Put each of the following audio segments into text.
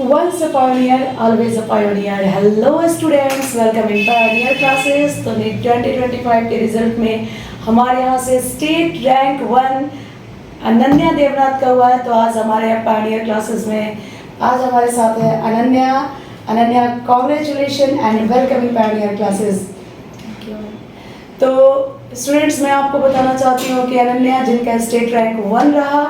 Once a pioneer, always a pioneer. Hello students, welcome in Pioneer classes. तो NEET 2025 के result में हमारे यहाँ से स्टेट रैंक 1 अनन्या देवनाथ का हुआ है। तो आज हमारे यहाँ पायनियर क्लासेस में आज हमारे साथ है Ananya. Ananya, congratulation and welcome in Pioneer classes. Thank you. तो स्टूडेंट्स, मैं आपको बताना चाहती हूँ कि अनन्या जिनका स्टेट रैंक 1 रहा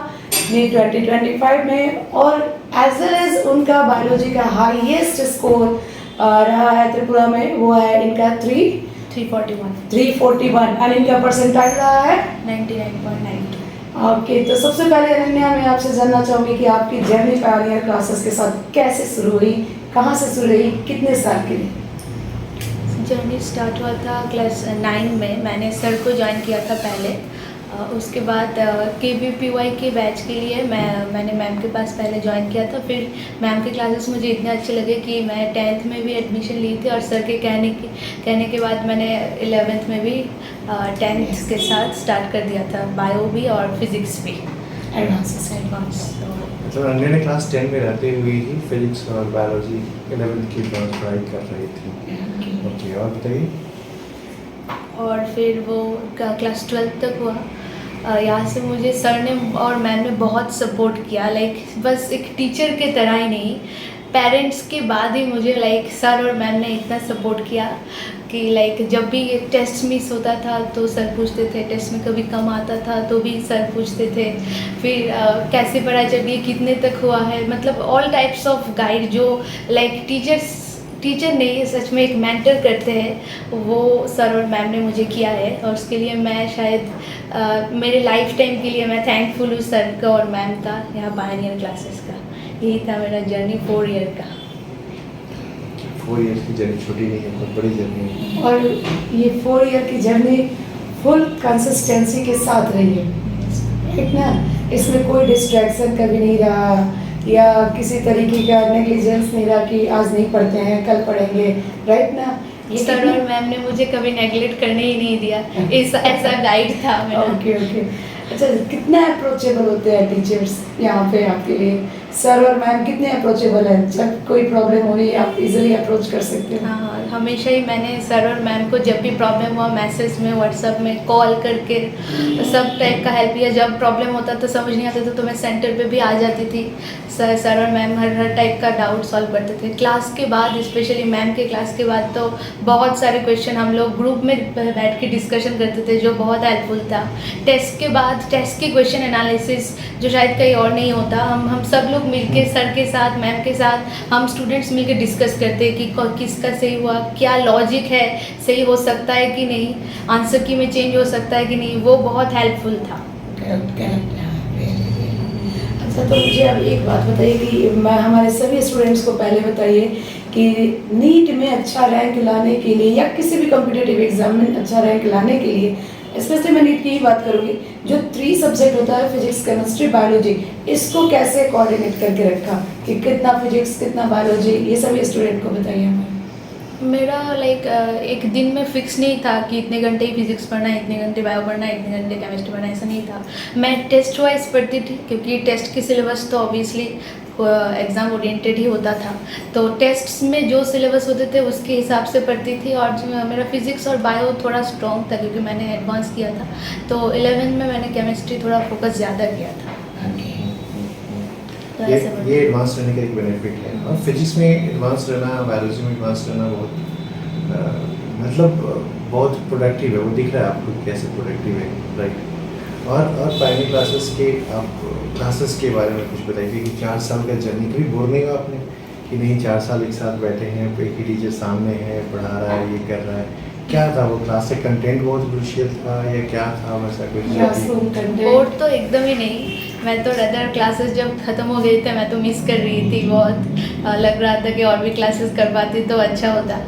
नीट 2025 में और एज वेल एज उनका बायोलॉजी का हाईएस्ट स्कोर रहा है त्रिपुरा में, वो है इनका 341 और इनका परसेंटाइल रहा है 99.92। ओके। तो सबसे पहले अनन्या, मैं आपसे जानना चाहूँगी कि आपकी जर्नी पायनियर क्लासेस के साथ कैसे शुरू हुई, कहाँ से शुरू हुई, कितने साल के लिए? जर्नी स्टार्ट हुआ था क्लास 9 में। मैंने सर को ज्वाइन किया था पहले। उसके बाद KVPY के बैच के लिए मैंने मैम के पास पहले ज्वाइन किया था। फिर मैम के क्लासेस मुझे इतने अच्छे लगे कि मैं 10th में भी एडमिशन ली थी और सर के कहने के बाद मैंने 11th में भी 10th के साथ स्टार्ट कर दिया था, बायो भी और फिज़िक्स भी एडवांस। मतलब अनन्या ने क्लास 10 में रहते हुए ही फिजिक्स और बायोलॉजी 11th की पढ़ाई कर रही थी। ओके, और बताइए। और फिर वो क्लास 12 तक हुआ। यहाँ से मुझे सर ने और मैम ने बहुत सपोर्ट किया, लाइक बस एक टीचर के तरह ही नहीं, पेरेंट्स के बाद ही मुझे लाइक सर और मैम ने इतना सपोर्ट किया कि लाइक जब भी टेस्ट मिस होता था तो सर पूछते थे, टेस्ट में कभी कम आता था तो भी सर पूछते थे। फिर कैसे पढ़ाई चल रही है, कितने तक हुआ है, मतलब ऑल टाइप्स ऑफ गाइड जो लाइक टीचर नहीं, सच में एक मेंटर करते हैं, वो सर और मैम ने मुझे किया है। और उसके लिए मैं शायद मेरे लाइफ टाइम के लिए मैं थैंकफुल हूँ सर का और मैम का, यहाँ पायनियर क्लासेस का। यही था मेरा जर्नी 4 ईयर का। 4 ईयर की जर्नी छोटी नहीं है, बहुत बड़ी जर्नी है। और ये 4 ईयर की जर्नी फुल कंसिस्टेंसी के साथ रही है, ठीक ना? इसमें कोई डिस्ट्रैक्शन कभी नहीं रहा या किसी तरीके का नेग्लिजेंस नहीं रहा कि आज नहीं पढ़ते हैं कल पढ़ेंगे, राइट ना? सर और मैम ने मुझे कभी नेगलेक्ट करने ही नहीं दिया, ऐसा गाइड था मेरा। ओके। अच्छा, कितना अप्रोचेबल होते हैं टीचर्स यहाँ पे आपके लिए? सर और मैम कितने अप्रोचेबल हैं? जब कोई प्रॉब्लम हो रही है आप इजीली अप्रोच कर सकते हो? हाँ, हमेशा ही मैंने सर और मैम को जब भी प्रॉब्लम हुआ मैसेज में, व्हाट्सएप में, कॉल करके सब टाइप का हेल्प किया। जब प्रॉब्लम होता तो समझ नहीं आता था तो मैं सेंटर पे भी आ जाती थी। सर और मैम हर टाइप का डाउट सॉल्व करते थे। क्लास के बाद, स्पेशली मैम के क्लास के बाद तो बहुत सारे क्वेश्चन हम लोग ग्रुप में बैठ के डिस्कशन करते थे, जो बहुत हेल्पफुल था। टेस्ट के बाद टेस्ट के क्वेश्चन एनालिसिस जो शायद कहीं और नहीं होता, हम सब लोग मिलके सर के साथ, मैम के साथ, हम स्टूडेंट्स मिलके डिस्कस करते कि किसका सही हुआ, क्या लॉजिक है, सही हो सकता है कि नहीं, आंसर की में चेंज हो सकता है कि नहीं, वो बहुत हेल्पफुल था। अच्छा, तो मुझे अब एक बात बताइए कि हमारे सभी स्टूडेंट्स को पहले बताइए कि नीट में अच्छा रैंक लाने के लिए या किसी भी कॉम्पिटिटिव एग्जाम में अच्छा रैंक लाने के लिए, स्पेशली मैं नीट की ही बात करूँगी, जो 3 सब्जेक्ट होता है फिजिक्स, केमिस्ट्री, बायोलॉजी, इसको कैसे कोऑर्डिनेट करके रखा कि कितना फिजिक्स कितना बायोलॉजी, ये सभी स्टूडेंट को बताइए हमें। मेरा लाइक एक दिन में फिक्स नहीं था कि इतने घंटे ही फिजिक्स पढ़ना है, इतने घंटे बायो पढ़ना है, इतने घंटे केमिस्ट्री पढ़ना है, ऐसा नहीं था। मैं टेस्ट वाइज पढ़ती थी क्योंकि टेस्ट की सिलेबस तो ऑब्वियसली एग्ज़ाम ओरिएंटेड ही होता था, तो टेस्ट्स में जो सिलेबस होते थे उसके हिसाब से पढ़ती थी। और मेरा फिजिक्स और बायो थोड़ा स्ट्रॉन्ग था क्योंकि मैंने एडवांस किया था, तो 11th में मैंने केमिस्ट्री थोड़ा फोकस ज़्यादा किया था। तो ये एडवांस रहने का एक बेनिफिट है। और फिजिक्स में एडवांस रहना, बायोलॉजी में एडवांस रहना बहुत मतलब बहुत प्रोडक्टिव है। वो दिख रहा है आपको कैसे प्रोडक्टिव है, राइट? और पायनियर क्लासेस के बारे में कुछ बताइए कि 4 साल का जर्नी कभी बोर नहीं हुआ आपने कि नहीं 4 साल एक साथ बैठे हैं, एक ही टीचर सामने है, पढ़ा रहा है, ये कर रहा है? क्या था वो क्लास से कंटेंट बहुत क्रूशियल था या क्या था वैसा कुछ? बोर्ड तो एकदम ही नहीं। मैं तो अदर क्लासेस जब ख़त्म हो गई थे मैं तो मिस कर रही थी बहुत। लग रहा था कि और भी क्लासेस कर पाती तो अच्छा होता।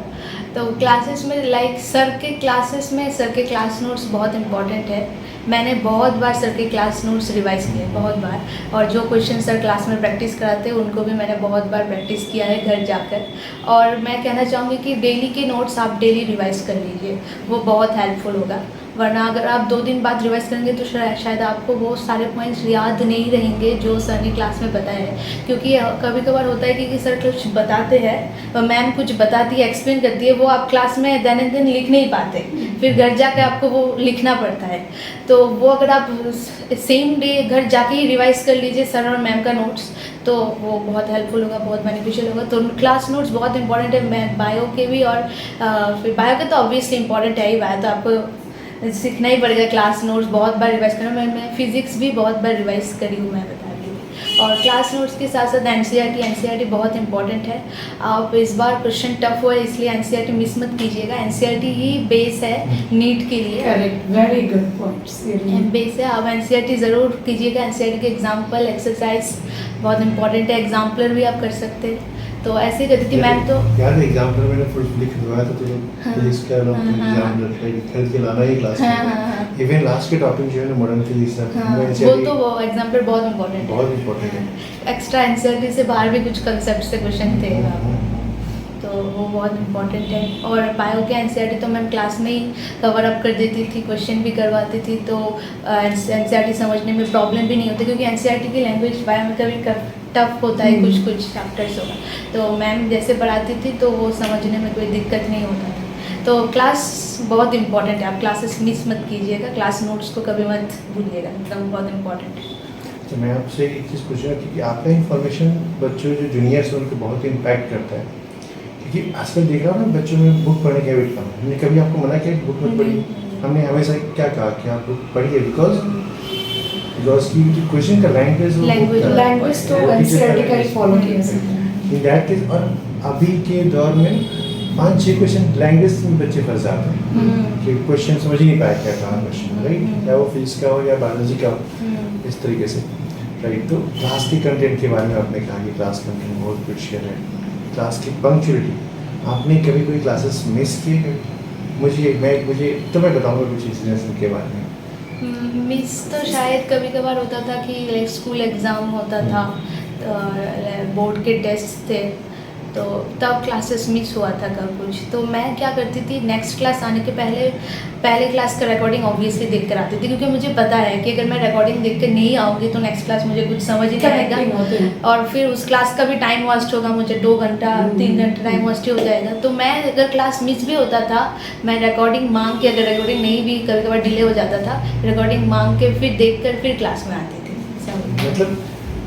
तो क्लासेस में लाइक सर के क्लास नोट्स बहुत इंपॉर्टेंट है। मैंने बहुत बार सर के क्लास नोट्स रिवाइज़ किए, बहुत बार। और जो क्वेश्चन सर क्लास में प्रैक्टिस कराते हैं उनको भी मैंने बहुत बार प्रैक्टिस किया है घर जाकर। और मैं कहना चाहूँगी कि डेली के नोट्स आप डेली रिवाइज़ कर लीजिए, वो बहुत हेल्पफुल होगा। वरना अगर आप 2 दिन बाद रिवाइज करेंगे तो शायद आपको वो सारे पॉइंट्स याद नहीं रहेंगे जो सर ने क्लास में बताया है। क्योंकि कभी कभार होता है कि सर कुछ बताते हैं, मैम कुछ बताती है, एक्सप्लेन करती है, वो आप क्लास में देन एंड देन लिख नहीं पाते, फिर घर जाके आपको वो लिखना पड़ता है। तो वो अगर आप सेम डे घर जाके ही रिवाइज कर लीजिए सर और मैम का नोट्स, तो वो बहुत हेल्पफुल होगा, बहुत बेनिफिशियल होगा। तो क्लास नोट्स बहुत इंपॉर्टेंट है, मैं बायो के भी, और फिर बायो के तो ऑब्वियसली इंपॉर्टेंट है ही, बायो तो आपको सीखना ही पड़ेगा। क्लास नोट्स बहुत बार रिवाइज करना, मैं फिजिक्स भी बहुत बार रिवाइज करी हूँ, मैं बता रही हूँ। और क्लास नोट्स के साथ साथ एनसीईआरटी बहुत इंपॉर्टेंट है। आप इस बार क्वेश्चन टफ हुआ है इसलिए एनसीईआरटी मिस मत कीजिएगा, एनसीईआरटी ही बेस है नीट के लिए। Correct, very good points. Base है, आप एनसीईआरटी ज़रूर कीजिएगा। एनसीईआरटी के एग्जाम्पल एक्सरसाइज बहुत इंपॉर्टेंट है, एग्जाम्पलर भी आप कर सकते हैं। तो ऐसे करती थी मैम। तो याद है एग्जाम्पल मैंने फुल लिख दिया था, तो फिजिक्स का एग्जाम्पल खरीद के लाना ही क्लास में। इवन लास्ट के टॉपिक जो है ना मॉडर्न फिजिक्स है, वो तो वो एग्जाम्पल बहुत इंपॉर्टेंट है, बहुत इंपॉर्टेंट है। एक्स्ट्रा एनसीईआरटी से बाहर भी कुछ कंसेप्ट से क्वेश्चन थे, तो वो बहुत इंपॉर्टेंट है। और बायो के एनसीईआरटी तो मैम क्लास में ही कवर अप कर देती थी, क्वेश्चन भी करवाती थी, तो एनसीईआरटी समझने में प्रॉब्लम भी नहीं होती, क्योंकि एनसीईआरटी की लैंग्वेज बायो में कभी टफ होता है, कुछ कुछ चैप्टर्स होगा, तो मैम जैसे पढ़ाती थी तो वो समझने में कोई दिक्कत नहीं होता था। तो क्लास बहुत इंपॉर्टेंट है, आप क्लासेस मिस मत कीजिएगा, क्लास नोट्स को कभी मत भूलिएगा, मतलब बहुत इंपॉर्टेंट है। तो मैं आपसे एक चीज़ पूछूँगा कि आपका इन्फॉर्मेशन बच्चों जो जूनियर्स हैं उनको बहुत इम्पैक्ट करता है, क्योंकि आजकल देख रहा हूँ ना बच्चों में बुक पढ़ने की हैबिट कम है। हमने कभी आपको मना किया कि बुक मत पढ़िए? हमने हमेशा क्या कहा कि आप बुक पढ़िए, बिकॉज की क्वेश्चन का लैंग्वेज तो एनसीईआरटी का ही फॉलो किया जाता है। इन दैट केस, और अभी के दौर में 5-6 क्वेश्चन लैंग्वेज में बच्चे फंस जाते हैं कि क्वेश्चन समझ ही नहीं पाए क्या कहा क्वेश्चन, राइट? या वो फिजिक्स का हो या बायोलॉजी का हो, इस तरीके से, राइट? तो क्लास के कंटेंट के बारे में आपने कहा कि क्लास कंटेंट बहुत क्रूशियल है, क्लास की पंक्चुअलिटी। आपने कभी कोई क्लासेस मिस किए? मुझे तो मैं बताऊँगा कुछ इंसिडेंट्स के बारे में। मिस तो शायद कभी कभार होता था कि लाइक स्कूल एग्ज़ाम होता था, बोर्ड के टेस्ट थे, तो तब क्लासेस मिस हुआ था कब कुछ। तो मैं क्या करती थी, नेक्स्ट क्लास आने के पहले क्लास का रिकॉर्डिंग ऑब्वियसली देख कर आती थी, क्योंकि मुझे पता है कि अगर मैं रिकॉर्डिंग देख कर नहीं आऊँगी तो नेक्स्ट क्लास मुझे कुछ समझ ही नहीं आएगा, और फिर उस क्लास का भी टाइम वेस्ट होगा, मुझे 2 घंटा 3 घंटा टाइम वेस्ट हो जाएगा। तो मैं अगर क्लास मिस भी होता था, मैं रिकॉर्डिंग मांग के, अगर रिकॉर्डिंग नहीं भी कभी कभार डिले हो जाता था, रिकॉर्डिंग मांग के फिर देख कर फिर क्लास में आती थी। मतलब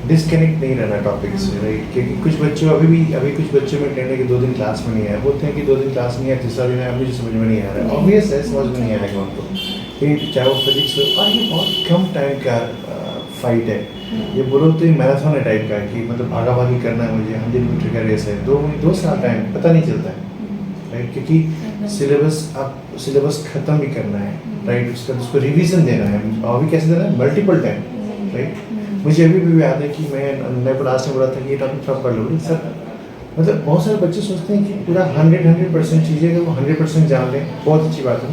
डिस्कनेक्ट नहीं रहना टॉपिक से, राइट? क्योंकि कुछ बच्चों अभी कुछ बच्चों में ट्रेंड है कि 2 दिन क्लास में नहीं आए, बोलते हैं कि 2 दिन क्लास नहीं आया, तीसरा दिन मुझे समझ में नहीं आ रहा है। ऑब्वियस है, समझ में नहीं आएगा उनको, चाहे वो फिजिक्स हो। और ये बहुत कम टाइम का फाइट है, ये बोलो तो मैराथन है टाइप का, कि मतलब भागा भागी करना है मुझे, 100 मीटर का रेस है, 2 साल टाइम पता नहीं चलता है, राइट? क्योंकि सिलेबस खत्म भी करना है, राइट? उसको रिवीजन देना है, और भी कैसे देना है, मल्टीपल टाइम, राइट? मुझे अभी भी याद है कि मैं लास्ट में बोला था कि ये टॉपिक सब पढ़ लो सर। मतलब बहुत सारे बच्चे सोचते हैं कि पूरा 100% चीज़ें अगर वो 100% जान लें, बहुत अच्छी बात है।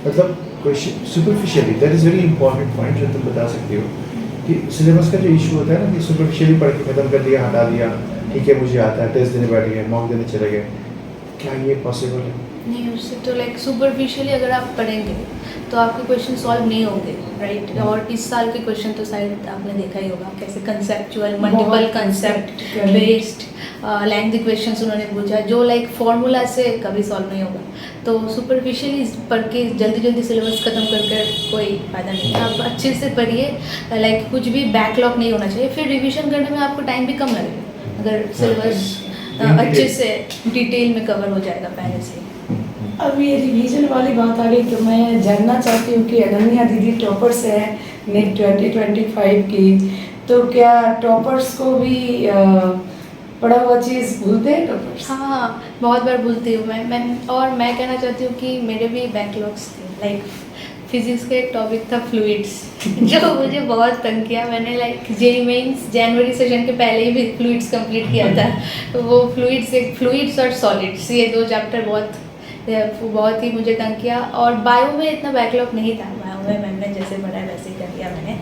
मतलब question superficially, that is very important point जो तुम बता सकते हो कि सिलेबस का जो इशू होता है ना, कि सुपरफिशियली पढ़ के खत्म कर दिया, हटा दिया, ठीक है मुझे आता है, टेस्ट देने बैठ गए, मॉक देने चले गए, क्या ये पॉसिबल है? नहीं, उससे तो लाइक सुपरफिशियली अगर आप पढ़ेंगे तो आपके क्वेश्चन सॉल्व नहीं होंगे, राइट? और इस साल के क्वेश्चन तो शायद आपने देखा ही होगा, कैसे conceptual, multiple concept based length questions उन्होंने पूछा, जो लाइक फॉर्मूला से कभी सॉल्व नहीं होगा। तो सुपरफिशियली पढ़ के जल्दी सिलेबस खत्म कर कोई फ़ायदा नहीं है। आप अच्छे से पढ़िए, लाइक कुछ भी बैकलॉग नहीं होना चाहिए, फिर रिविजन करने में आपको टाइम भी कम लगेगा अगर सिलेबस अच्छे से डिटेल में कवर हो जाएगा पहले से। अब ये रिवीजन वाली बात आ गई, तो मैं जानना चाहती हूँ कि अनन्या दीदी टॉपर से है नेट 2025 की, तो क्या टॉपर्स को भी पढ़ा हुआ चीज़ भूलते हैं टॉपर्स? हाँ, बहुत बार भूलती हूँ मैं कहना चाहती हूँ कि मेरे भी बैकलॉग्स थे, लाइक फिजिक्स का एक टॉपिक था फ्लूइड्स जो मुझे बहुत तंग किया। मैंने लाइक जेईई मेंस जनवरी सेशन के पहले ही भी फ्लूइड्स कंप्लीट किया था, तो वो फ्लूइड्स और सॉलिड्स, ये 2 चैप्टर बहुत ही मुझे तंग किया। और बायो में इतना बैकलॉग नहीं था, बायो में मैंने जैसे पढ़ा वैसे ही कर लिया मैंने।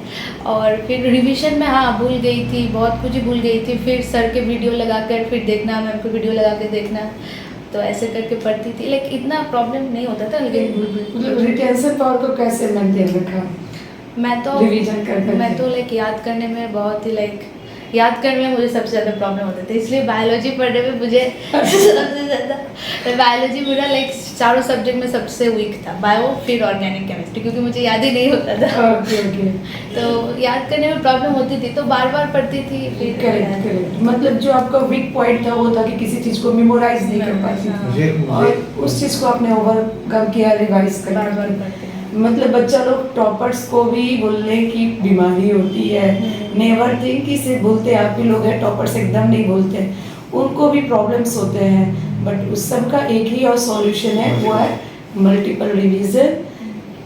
और फिर रिवीजन में हाँ भूल गई थी, बहुत कुछ ही भूल गई थी, फिर सर के वीडियो लगाकर फिर देखना, मैम को वीडियो लगा के देखना, तो ऐसे करके पढ़ती थी, लाइक इतना प्रॉब्लम नहीं होता था, लेकिन मतलब रिटेंशन पावर को कैसे मेंटेन रखा? मैं तो रिवीजन कर मैं तो लाइक याद करने में बहुत ही लाइक याद करने में मुझे सबसे ज़्यादा प्रॉब्लम होता था, इसलिए बायोलॉजी पढ़ने में मुझे सबसे ज़्यादा बायोलॉजी मेरा लाइक चारों सब्जेक्ट में सबसे वीक था, बायो फिर ऑर्गेनिक केमिस्ट्री, क्योंकि मुझे याद ही नहीं होता था। ओके ओके, तो याद करने में प्रॉब्लम होती थी, तो बार बार पढ़ती थी फिर। Correct correct. मतलब जो आपका वीक पॉइंट था वो था कि किसी चीज को मेमोराइज नहीं कर पाती हाँ। मुझे और उस चीज को आपने ओवरकम किया रिवाइज बार बार करके। पढ़ते हैं। मतलब बच्चा लोग टॉपर्स को भी बोलने की बीमारी होती है, नेवर थिंक कि सिर्फ बोलते आप ही लोग हैं, टॉपर्स एकदम नहीं बोलते, उनको भी प्रॉब्लम्स होते हैं, बट उस सब का एक ही और सॉल्यूशन है, वो है मल्टीपल रिवीजन,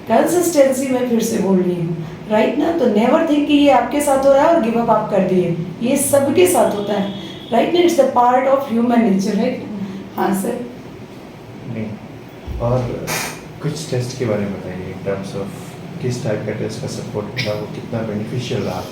कंसिस्टेंसी। मैं फिर से बोल रही हूँ राइट ना, तो नेवर थिंक कि ये आपके साथ हो रहा है और गिव अप आप कर दिए, ये सबके साथ होता है राइट ना, it's the part of human nature right. हाँ सर। नहीं, और कुछ टेस्ट के बारे में बताइए इन टर्म्स ऑफ किस टाइप का टेस्ट का सपोर्ट था, वो कितना बेनिफिशियल रहा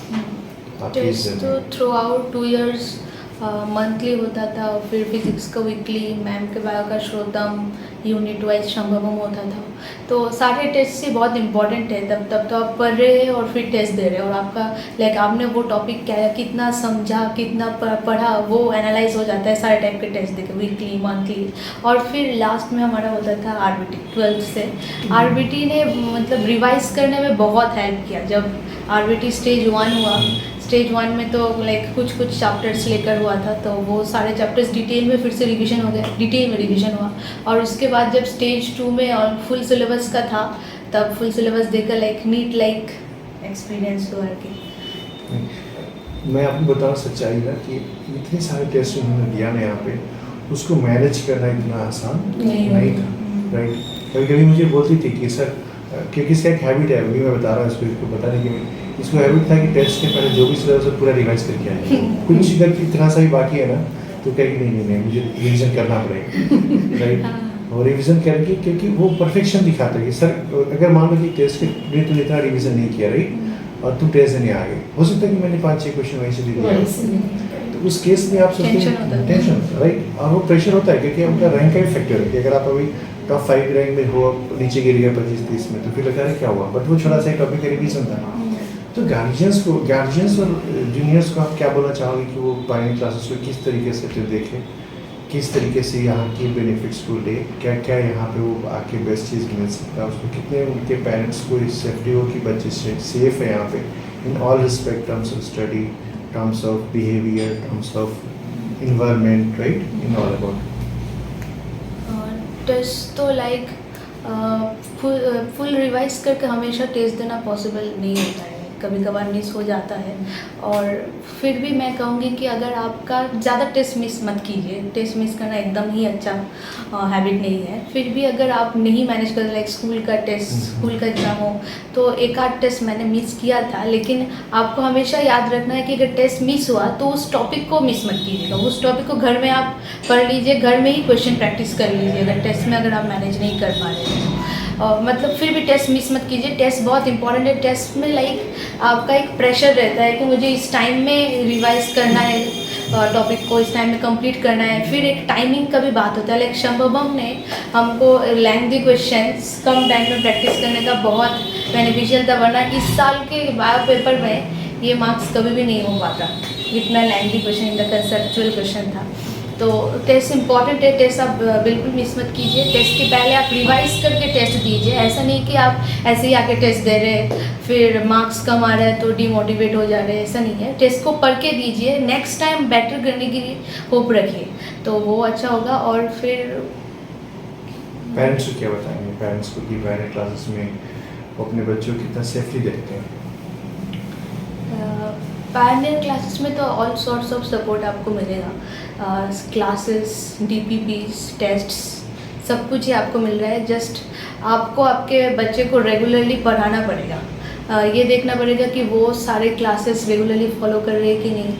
आपकी इस टेस्ट तो journey? Through out 2 years monthly होता था, और फिर फिजिक्स का वीकली, मैम के बायो का श्रोतम, यूनिट वाइज संभवम होता था। तो सारे टेस्ट से बहुत इंपॉर्टेंट है, तब तो आप पढ़ रहे हैं और फिर टेस्ट दे रहे हैं, और आपका लाइक आपने वो टॉपिक क्या है, कितना समझा, कितना पढ़ा, वो एनालाइज हो जाता है सारे टाइप के टेस्ट देके, वीकली मंथली। और फिर लास्ट में हमारा होता था आरबीटी 12th से। आरबीटी ने मतलब रिवाइज करने में बहुत हेल्प किया। जब आरबीटी स्टेज 1 हुआ, स्टेज 1 में तो लाइक कुछ चैप्टर्स लेकर हुआ था, तो वो सारे चैप्टर्स डिटेल में फिर से रिवीजन हो गया, डिटेल में रिवीजन हुआ। और उसके बाद जब स्टेज 2 में और फुल सिलेबस का था, तब फुल सिलेबस देकर लाइक नीट लाइक एक्सपीरियंस हुआ कि मैं आपको बताऊँ सच्चाई ना कि इतने सारे टेस्ट उन्होंने दिया ना यहाँ पे, उसको मैनेज करना इतना आसान नहीं था राइट। कभी कभी मुझे बोलती थी कि सर, क्योंकि इसका एक हैबिट है, अभी मैं बता रहा हूँ इसको बताने की, इसको हैबिट था कि टेस्ट के पहले जो भी सिलेबस है पूरा रिवाइज करके आए, कुछ अगर इतना सा ही बाकी है ना तो कहेगी नहीं मुझे रिवीजन करना पड़ेगा राइट। और रिवीजन करके, क्योंकि वो परफेक्शन दिखाता है कि सर अगर मान लो कि टेस्ट के लिए तो इतना रिवीजन नहीं किया राइट, और तुम टेस्ट देने आ गए, हो सकता है कि मैंने 5-6 क्वेश्चन वहीं से दे दिया, तो उस केस में आप सोचते हैं टेंशन राइट, और वो प्रेशर होता है क्योंकि उनका रैंक का भी फैक्टर है कि अगर आप अभी टॉप 5 रैंक में हो, नीचे गिर गया 25-30 में, तो फिर लगता है क्या हुआ, बट वो छोटा सा टॉपिक का रिवीजन था। तो गार्जियंस और जूनियर्स को आप क्या बोलना चाहोगे कि वो पायनियर क्लासेस को किस तरीके से तो देखें, किस तरीके से यहाँ की बेनिफिट्स को ले, क्या क्या यहाँ पे वो आके बेस्ट चीज़ मिल सकता है उसको, कितने उनके पेरेंट्स को इस सेफ्टी हो कि बच्चे सेफ है यहाँ पे in all respect, terms of study, terms of behaviour, terms of environment right, in all about. Test तो लाइक फुल रिवाइज करके हमेशा टेस्ट देना पॉसिबल नहीं होता है, कभी कभार मिस हो जाता है। और फिर भी मैं कहूँगी कि अगर आपका ज़्यादा टेस्ट मिस मत कीजिए, टेस्ट मिस करना एकदम ही अच्छा हैबिट नहीं है। फिर भी अगर आप नहीं मैनेज कर, लाइक स्कूल का टेस्ट, स्कूल का एग्ज़ाम हो, तो एक आध टेस्ट मैंने मिस किया था, लेकिन आपको हमेशा याद रखना है कि अगर टेस्ट मिस हुआ तो उस टॉपिक को मिस मत कीजिएगा, उस टॉपिक को घर में आप पढ़ लीजिए, घर में ही क्वेश्चन प्रैक्टिस कर लीजिए अगर टेस्ट में अगर आप मैनेज नहीं कर पा रहे हैं। मतलब फिर भी टेस्ट मिस मत कीजिए, टेस्ट बहुत इंपॉर्टेंट है। टेस्ट में लाइक आपका एक प्रेशर रहता है कि मुझे इस टाइम में रिवाइज करना है टॉपिक को, इस टाइम में कंप्लीट करना है। फिर एक टाइमिंग का भी बात होता है, लाइक शंभवम ने हमको लेंथी क्वेश्चंस कम टाइम में प्रैक्टिस करने का बहुत बेनिफिशियल था, वरना इस साल के बायो पेपर में ये मार्क्स कभी भी नहीं हो पाता, इतना लेंथी क्वेश्चन, इनका कंसेप्चुअल क्वेश्चन था। तो टेस्ट इंपॉर्टेंट है, टेस्ट आप बिल्कुल मिस मत कीजिए। टेस्ट के पहले आप रिवाइज करके टेस्ट दीजिए, ऐसा नहीं कि आप ऐसे ही आके टेस्ट दे रहे फिर मार्क्स कम आ रहा है तो डिमोटिवेट हो जा रहे हैं, ऐसा नहीं है। टेस्ट को पढ़ के दीजिए, नेक्स्ट टाइम बेटर करने की होप रखिए, तो वो अच्छा होगा। और फिर पेरेंट्स को क्या बताएंगे, पेरेंट्स को कि पायनियर क्लासेस में वो अपने बच्चों को कितना सेफली देखते हैं? पायनियर क्लासेस में तो ऑल सॉर्ट्स ऑफ सपोर्ट आपको मिलेगा, क्लासेस, DPPs, टेस्ट्स, सब कुछ ही आपको मिल रहा है। जस्ट आपको आपके बच्चे को रेगुलरली पढ़ाना पड़ेगा। ये देखना पड़ेगा कि वो सारे क्लासेस रेगुलरली फॉलो कर रहे हैं कि नहीं,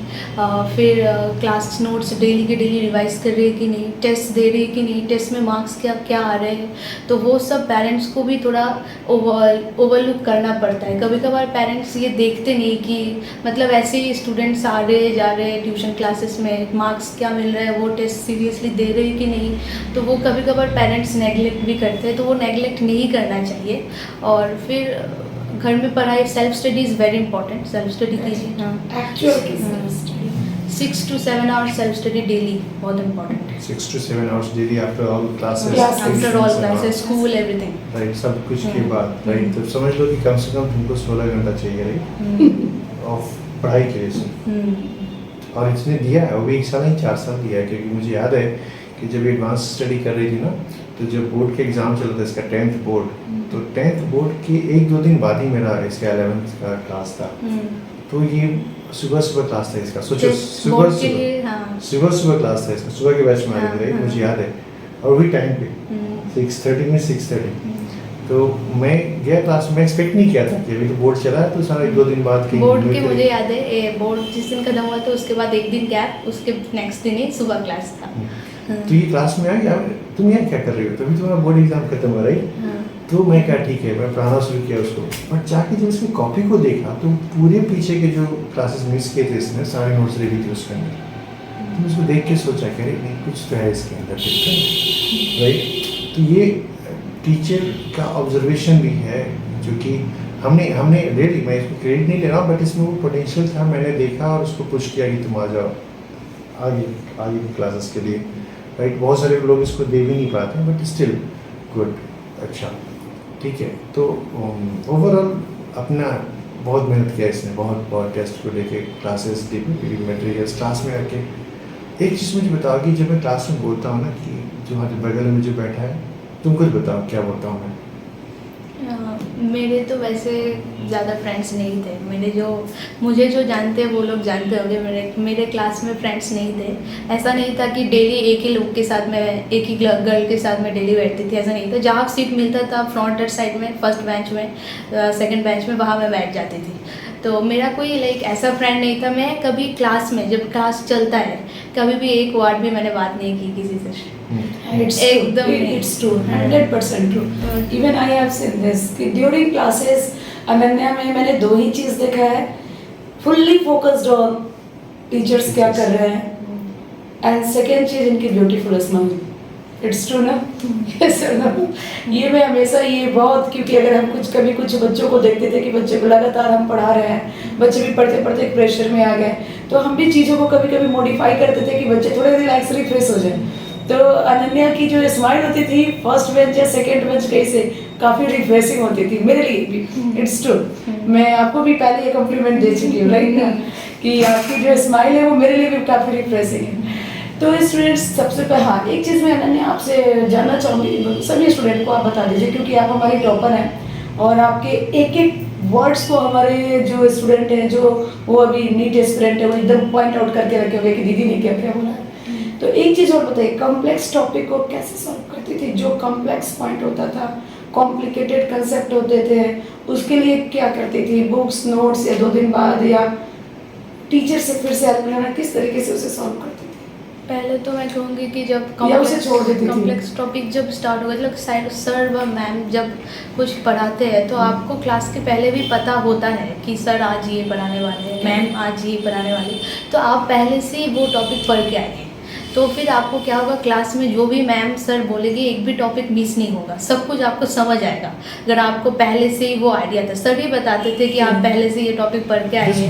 फिर क्लास नोट्स डेली के डेली रिवाइज कर रहे हैं कि नहीं, टेस्ट दे रहे हैं कि नहीं, टेस्ट में मार्क्स क्या क्या आ रहे हैं। तो वो सब पेरेंट्स को भी थोड़ा ओवरलुक करना पड़ता है। कभी कभार पेरेंट्स ये देखते नहीं कि मतलब ऐसे ही स्टूडेंट्स आ रहे जा रहे हैं ट्यूशन क्लासेस में, मार्क्स क्या मिल रहा है, वो टेस्ट सीरियसली दे रहे हैं कि नहीं। तो वो कभी कभार पेरेंट्स नेगलेक्ट भी करते हैं, तो वो नेगलेक्ट नहीं करना चाहिए। और फिर घर में पढ़ाई, self study is very important. Self study कीजिए। हाँ, एक्चुअल की self study. 6 to 7 hours self study daily, बहुत इंपॉर्टेंट है। 6 to 7 hours daily after all classes. Classes. After all classes, school, everything. Right, सब कुछ के बाद राइट, तो समझ लो कि कम से कम तुमको 16 घंटा चाहिए राइट ऑफ पढ़ाई के लिए सिर्फ। और इसने दिया है, वो भी 1 साल नहीं 4 साल दिया है, क्योंकि मुझे याद है कि जब एडवांस स्टडी कर रही थी ना, तो जब बोर्ड के एग्ज़ाम चल रहा था इसका 10th बोर्ड, तो 10th बोर्ड के 1-2 दिन बाद ही मेरा इसका 11th का क्लास था। तो ये सुबह क्लास था इसका, सोचो सुबह क्लास था इसका, सुबह के बैच में आ रहे थे, मुझे याद है। और वही टाइम पे 6:30 में 6:30, तो मैं गया क्लास में, एक्सपेक्ट नहीं किया था कि अभी तो बोर्ड चला है, तो सारा 1-2 दिन बाद कहीं बोर्ड के मुझे याद है, बोर्ड जिस दिन खत्म हुआ था उसके बाद 1 दिन गैप, उसके नेक्स्ट दिन ही सुबह क्लास था। तो ये क्लास में आ गया, तुम यहाँ क्या कर रही हो, तभी तुम्हारा बोर्ड एग्जाम खत्म हो रहा है। तो मैं क्या, ठीक है, मैं पढ़ाना शुरू किया उसको, बट जाके जब इसकी कॉपी को देखा तो पूरे पीछे के जो क्लासेस मिस किए थे इसने, सारे नोट्स रेडी थे उसके अंदर। तो उसको देख के सोचा कि अरे नहीं, कुछ तो है इसके अंदर, राइट। तो ये टीचर का ऑब्जर्वेशन भी है, जो कि हमने रेडी, मैं इसको क्रेडिट नहीं ले रहा हूँ, बट इसमें वो पोटेंशियल था, मैंने देखा और उसको पुश किया कि तुम आ जाओ आगे की क्लासेस के लिए, राइट। बहुत सारे लोग इसको दे भी नहीं पाते, बट स्टिल गुड, अच्छा, ठीक है। तो ओवरऑल अपना बहुत मेहनत किया इसने, बहुत टेस्ट को लेके, क्लासेस, डीपीपी मटेरियल्स, क्लास में आके। एक चीज़ मुझे बताओ कि जब मैं क्लास में बोलता हूँ ना कि जो हमारे बगल में जो बैठा है, तुम कुछ बताओ क्या बोलता हूँ मैं? मेरे तो वैसे ज़्यादा फ्रेंड्स नहीं थे। मुझे जो जानते हैं वो लोग जानते होंगे, मेरे क्लास में फ्रेंड्स नहीं थे। ऐसा नहीं था कि डेली एक ही लोग के साथ में, एक ही गर्ल के साथ में डेली बैठती थी, ऐसा नहीं था। जहाँ सीट मिलता था फ्रंट साइड में, फर्स्ट बेंच में, सेकंड बेंच में, वहाँ मैं बैठ जाती थी। तो मेरा कोई ऐसा फ्रेंड नहीं था। मैं कभी क्लास में, जब क्लास चलता है, कभी भी एक वर्ड भी मैंने बात नहीं की किसी से। It's true, 100% true. Even I have seen this कि during classes अनन्या में मैंने 2 ही चीज़ देखा है, fully focused on teachers क्या कर रहे हैं, and second चीज़ इनकी beautiful smile. It's true ना? Yes or no? ये मैं हमेशा ये बहुत, क्योंकि अगर हम कभी कुछ बच्चों को देखते थे कि बच्चे को लगातार हम पढ़ा रहे हैं, बच्चे भी पढ़ते पढ़ते एक प्रेशर में आ गए, तो हम भी चीज़ों को कभी कभी मॉडिफाई करते थे कि बच्चे थोड़े रिलैक्स, रिफ्रेश हो जाए। तो अनन्या की जो स्माइल होती थी फर्स्ट बेंच या सेकंड बेंच कहीं से, काफ़ी रिफ्रेशिंग होती थी मेरे लिए भी। इट्स ट्रू, मैं आपको भी पहले ये कॉम्प्लीमेंट दे चुकी हूँ, राइट ना, कि आपकी जो स्माइल है वो मेरे लिए भी काफ़ी रिफ्रेशिंग है। तो स्टूडेंट्स, सबसे पहले हाँ, एक चीज़ मैं अनन्या आपसे जानना चाहूँगी, सभी स्टूडेंट को आप बता दीजिए, क्योंकि आप हमारी टॉपर हैं और आपके एक एक वर्ड्स को हमारे जो स्टूडेंट हैं, जो वो अभी नीट एस्पिरेंट है, वो एकदम पॉइंट आउट करके रखे हुए कि दीदी ने क्या क्या बोला है। तो एक चीज़ और बताइए, कॉम्प्लेक्स टॉपिक को कैसे सॉल्व करती थी? जो कॉम्प्लेक्स पॉइंट होता था, कॉम्प्लिकेटेड कंसेप्ट होते थे, उसके लिए क्या करती थी? बुक्स, नोट्स, या 2 दिन बाद, या टीचर से फिर से हेल्प लेना, किस तरीके से उसे सॉल्व करती थी? पहले तो मैं कहूँगी कि जब कॉम्प्लेक्स टॉपिक जब स्टार्ट होगा, मतलब सर व मैम जब कुछ पढ़ाते हैं, तो आपको क्लास के पहले भी पता होता है कि सर आज ये पढ़ाने वाले हैं, मैम आज ये पढ़ाने वाली, तो आप पहले से ही वो टॉपिक पढ़ के आएंगे। तो फिर आपको क्या होगा, क्लास में जो भी मैम सर बोलेंगे, एक भी टॉपिक मिस नहीं होगा, सब कुछ आपको समझ आएगा। अगर आपको पहले से ही वो आइडिया था, सर भी बताते थे कि आप पहले से ये टॉपिक पढ़ के आइए।